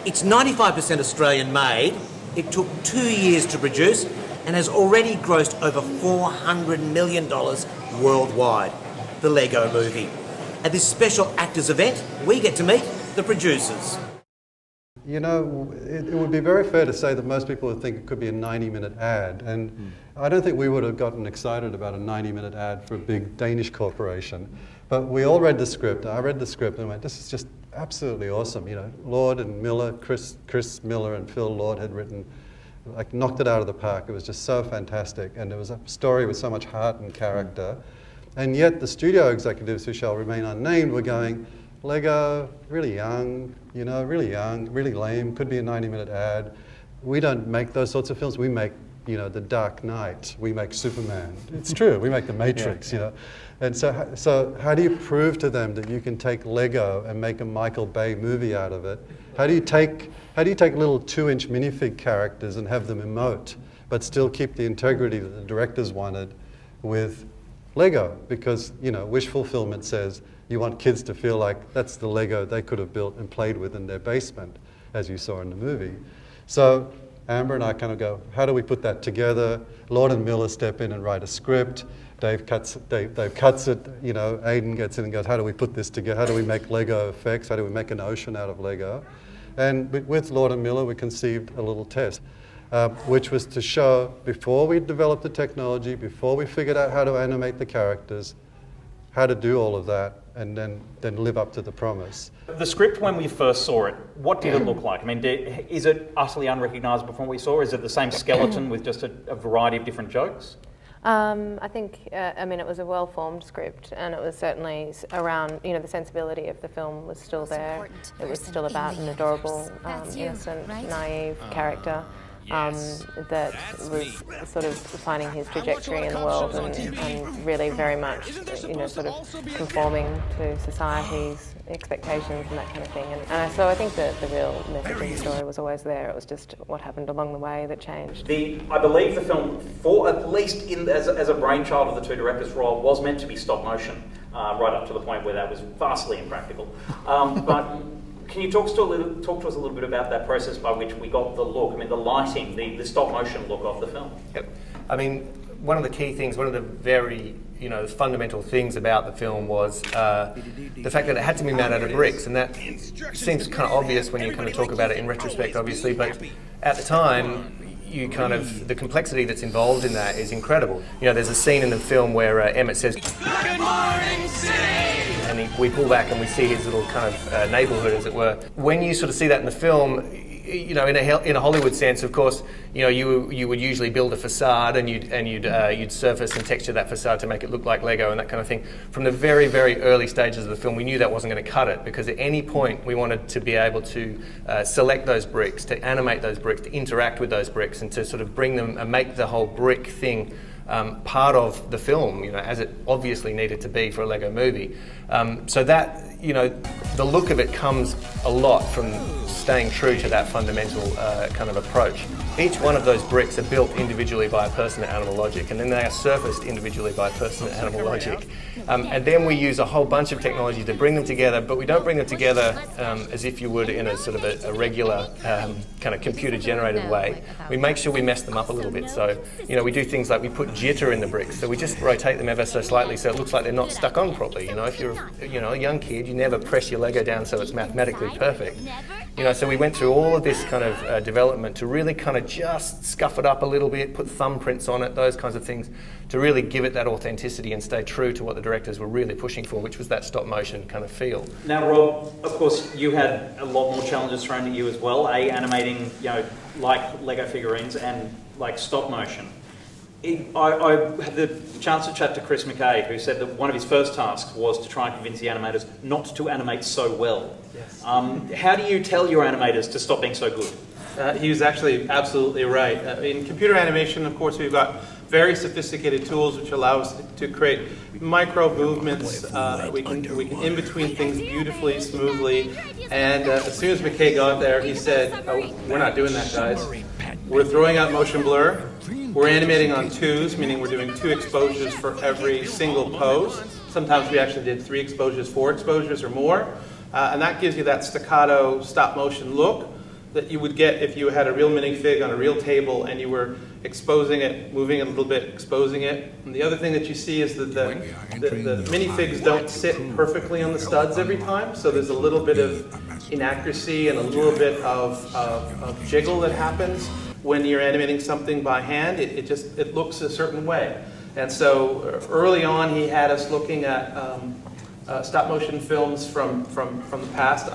It's 95% Australian made. It took 2 years to produce and has already grossed over $400 million worldwide. The Lego Movie. At this special actors event, we get to meet the producers. You know, it would be very fair to say that most people would think it could be a 90-minute ad, and I don't think we would have gotten excited about a 90-minute ad for a big Danish corporation. But we all read the script. I read the script and went, this is just absolutely awesome. You know, Lord and Miller, Chris Miller and Phil Lord had written, like, knocked it out of the park. It was just so fantastic, and it was a story with so much heart and character. And yet the studio executives, who shall remain unnamed, were going, Lego, really young, you know, really young, really lame, could be a 90-minute ad. We don't make those sorts of films. We make, you know, The Dark Knight. We make Superman. It's true. We make The Matrix, you know. And so how do you prove to them that you can take Lego and make a Michael Bay movie out of it? How do you take little 2-inch minifig characters and have them emote, but still keep the integrity that the directors wanted with Lego? Because, you know, wish fulfillment says you want kids to feel like that's the Lego they could have built and played with in their basement, as you saw in the movie. So Amber and I kind of go, how do we put that together? Lord and Miller step in and write a script. Dave cuts it, you know, Aidan gets in and goes, how do we put this together? How do we make Lego effects? How do we make an ocean out of Lego? And with Lord and Miller, we conceived a little test, which was to show, before we developed the technology, before we figured out how to animate the characters, how to do all of that, and then live up to the promise. The script, when we first saw it, what did it look like? I mean, is it utterly unrecognisable from what we saw? Is it the same skeleton with just a variety of different jokes? I think, I mean, it was a well-formed script, and it was certainly around, you know, the sensibility of the film was still there. It was still about an adorable, innocent, naive character. That was sort of finding his trajectory in the world and really very much, you know, sort of conforming to society's expectations and that kind of thing. And so I think that the real message of the story was always there. It was just what happened along the way that changed. I believe the film, for at least as a brainchild of the two directors' role, was meant to be stop motion, right up to the point where that was vastly impractical. But can you talk to us a little bit about that process by which we got the look, I mean, the lighting, the stop motion look of the film? Yep. I mean, one of the key things, one of the very, you know, fundamental things about the film was the fact that it had to be made out of bricks, and that seems kind of obvious when you kind of talk about it in retrospect, obviously, but at the time, you kind of, the complexity that's involved in that is incredible. You know, there's a scene in the film where Emmett says, "Good morning, city!" And we pull back and we see his little kind of neighborhood, as it were. When you sort of see that in the film, you know, in a Hollywood sense, of course, you know, you would usually build a facade and you'd surface and texture that facade to make it look like Lego and that kind of thing. From the very, very early stages of the film, we knew that wasn't going to cut it, because at any point we wanted to be able to select those bricks, to animate those bricks, to interact with those bricks, and to sort of bring them and make the whole brick thing part of the film, you know, as it obviously needed to be for a Lego movie. So that, you know, the look of it comes a lot from staying true to that fundamental kind of approach. Each one of those bricks are built individually by a person at Animal Logic, and then they are surfaced individually by a person at Animal Logic. And then we use a whole bunch of technology to bring them together, but we don't bring them together as if you would in a sort of a regular kind of computer-generated way. We make sure we mess them up a little bit. So, you know, we do things like we put jitter in the bricks, so we just rotate them ever so slightly so it looks like they're not stuck on properly. You know, if you're a young kid, you never press your Lego down so it's mathematically perfect. You know, so we went through all of this kind of development to really kind of just scuff it up a little bit, put thumbprints on it, those kinds of things, to really give it that authenticity and stay true to what the directors were really pushing for, which was that stop motion kind of feel. Now, Rob, of course, you had a lot more challenges thrown at you as well, animating, you know, like Lego figurines and like stop motion. I had the chance to chat to Chris McKay, who said that one of his first tasks was to try and convince the animators not to animate so well. Yes. How do you tell your animators to stop being so good? He was actually absolutely right. In computer animation, of course, we've got very sophisticated tools which allow us to create micro movements. We can in between things beautifully, smoothly. And as soon as McKay got there, he said, "Oh, we're not doing that, guys. We're throwing out motion blur. We're animating on twos, meaning we're doing 2 exposures for every single pose. Sometimes we actually did 3 exposures, 4 exposures or more. And that gives you that staccato stop motion look. that you would get if you had a real minifig on a real table and you were exposing it, moving it a little bit, exposing it. And the other thing that you see is that the minifigs don't sit perfectly on the studs every time, so there's a little bit of inaccuracy and a little bit of jiggle that happens when you're animating something by hand. It looks a certain way. And so early on he had us looking at stop motion films from the past.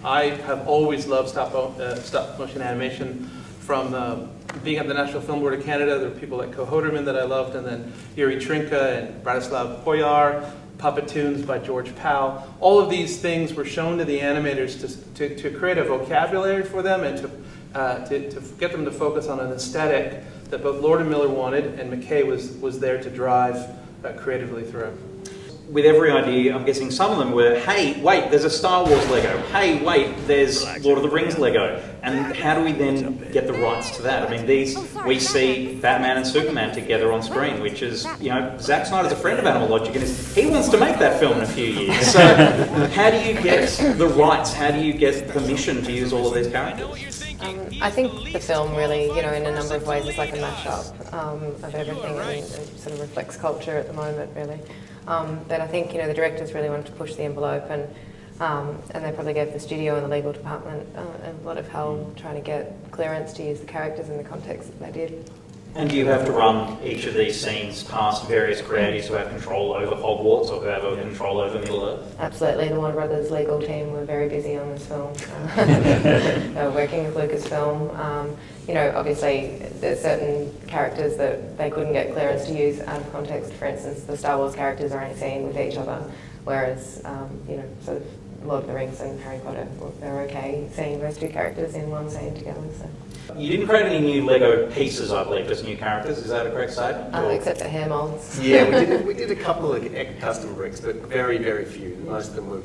I have always loved stop motion animation from being at the National Film Board of Canada. There were people like Ko Hoderman that I loved, and then Yuri Trinka and Bratislav Poyar, Puppetoons by George Powell. All of these things were shown to the animators to create a vocabulary for them and to get them to focus on an aesthetic that both Lord and Miller wanted, and McKay was there to drive creatively through. With every idea, I'm guessing some of them were, hey, wait, there's a Star Wars Lego. Hey, wait, there's Lord of the Rings Lego. And how do we then get the rights to that? I mean, we see Batman and Superman together on screen, which is, you know, Zack Snyder's a friend of Animal Logic, and he wants to make that film in a few years. So how do you get the rights? How do you get permission to use all of these characters? I think the film really, you know, in a number of ways is like a mashup of everything and sort of reflects culture at the moment, really. But I think, you know, the directors really wanted to push the envelope, and they probably gave the studio and the legal department a lot of hell trying to get clearance to use the characters in the context that they did. And do you have to run each of these scenes past various creatives who have control over Hogwarts or who have control over Middle-earth? Absolutely. The Warner Brothers legal team were very busy on this film. They were working with Lucasfilm. You know, obviously there's certain characters that they couldn't get clearance to use out of context. For instance, the Star Wars characters are only seen with each other, whereas, you know, sort of Lord of the Rings and Harry Potter, they're okay seeing those two characters in one scene together. So. You didn't create any new Lego pieces, I believe, just new characters. Is that a correct statement? Except for hair molds. Yeah, we did a couple of custom bricks, but very, very few. Most of them were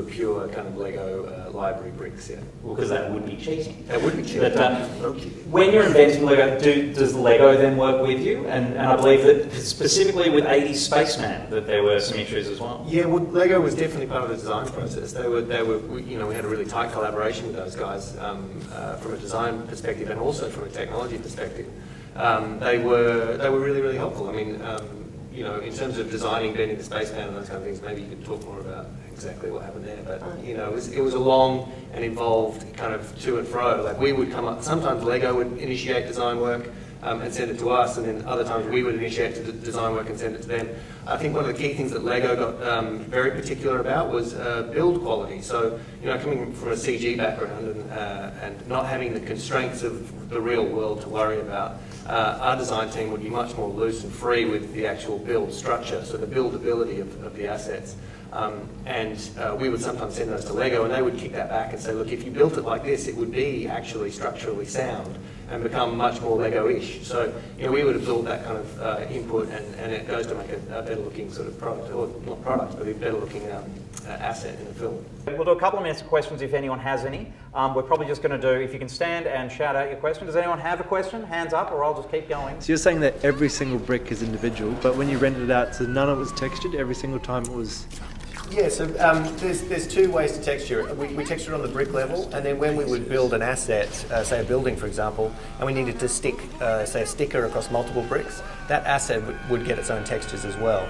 pure kind of Lego library bricks, yeah. Well, because that would be cheating. That would be cheating. But when you're inventing Lego, does Lego then work with you? And I believe that specifically with 80s Spaceman, that there were some issues as well. Yeah, well, Lego was definitely part of the design process. They were, you know, we had a really tight collaboration with those guys from a design perspective and also from a technology perspective. They were really, really helpful. I mean, you know, in terms of designing, bending the Spaceman and those kind of things, maybe you could talk more about exactly what happened there. But, you know, it was a long and involved kind of to and fro. Like, we would come up, sometimes Lego would initiate design work and send it to us, and then other times we would initiate the design work and send it to them. I think one of the key things that Lego got very particular about was build quality. So, you know, coming from a CG background and not having the constraints of the real world to worry about, our design team would be much more loose and free with the actual build structure, so the buildability of the assets. We would sometimes send those to Lego, and they would kick that back and say, look, if you built it like this, it would be actually structurally sound and become much more Lego-ish. So, you know, we would absorb that kind of input, and it goes to make a better-looking sort of product, or not product, but a better-looking asset in the film. We'll do a couple of minutes of questions if anyone has any. We're probably just going to do, if you can stand and shout out your question. Does anyone have a question? Hands up, or I'll just keep going. So you're saying that every single brick is individual, but when you rendered it out, so none of it was textured, every single time it was... Yeah, so there's two ways to texture it. We texture it on the brick level, and then when we would build an asset, say a building for example, and we needed to stick, say a sticker across multiple bricks, that asset would get its own textures as well.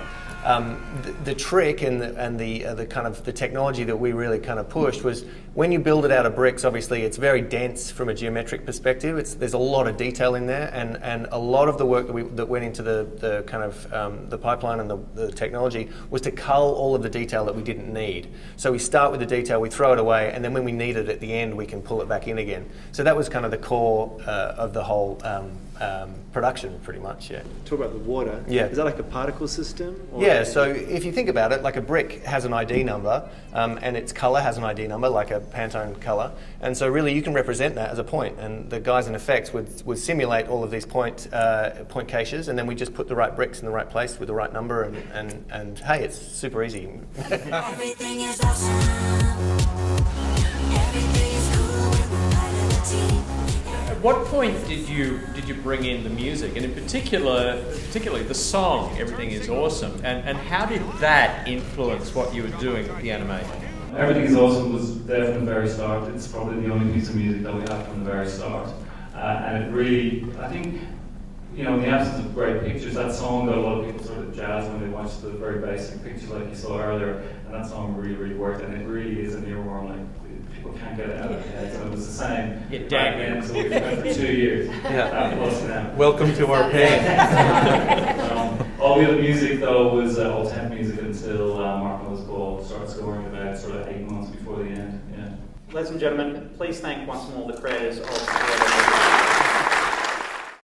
The trick and the kind of the technology that we really kind of pushed was when you build it out of bricks, obviously it's very dense from a geometric perspective. There's a lot of detail in there, and a lot of the work that went into the kind of the pipeline and the technology was to cull all of the detail that we didn't need. So we start with the detail, we throw it away, and then when we need it at the end, we can pull it back in again. So that was kind of the core of the whole production, pretty much, yeah. Talk about the water. Yeah. Is that like a particle system? Or yeah, so if you think about it, like a brick has an ID number, and its colour has an ID number, like a Pantone colour, and so really you can represent that as a point, and the guys in effects would simulate all of these point caches, and then we just put the right bricks in the right place with the right number, and hey, it's super easy. Everything is awesome. Everything is cool with the light of the team. At what point did you bring in the music, and in particularly the song "Everything Is Awesome"? And how did that influence what you were doing with the animation? Everything is Awesome was there from the very start. It's probably the only piece of music that we have from the very start. And it really, I think, you know, in the absence of great pictures, that song got a lot of people sort of jazzed when they watched the very basic pictures like you saw earlier, and that song really, really worked, and it really is an earworm, like, people can't get it out of their head, so it was the same back then, so we've been for 2 years, plus now. Welcome to our pain. All the other music, though, was all temp music until Mark Miller's Ball started scoring about sort of 8 months before the end, yeah. Ladies and gentlemen, please thank once more the creators of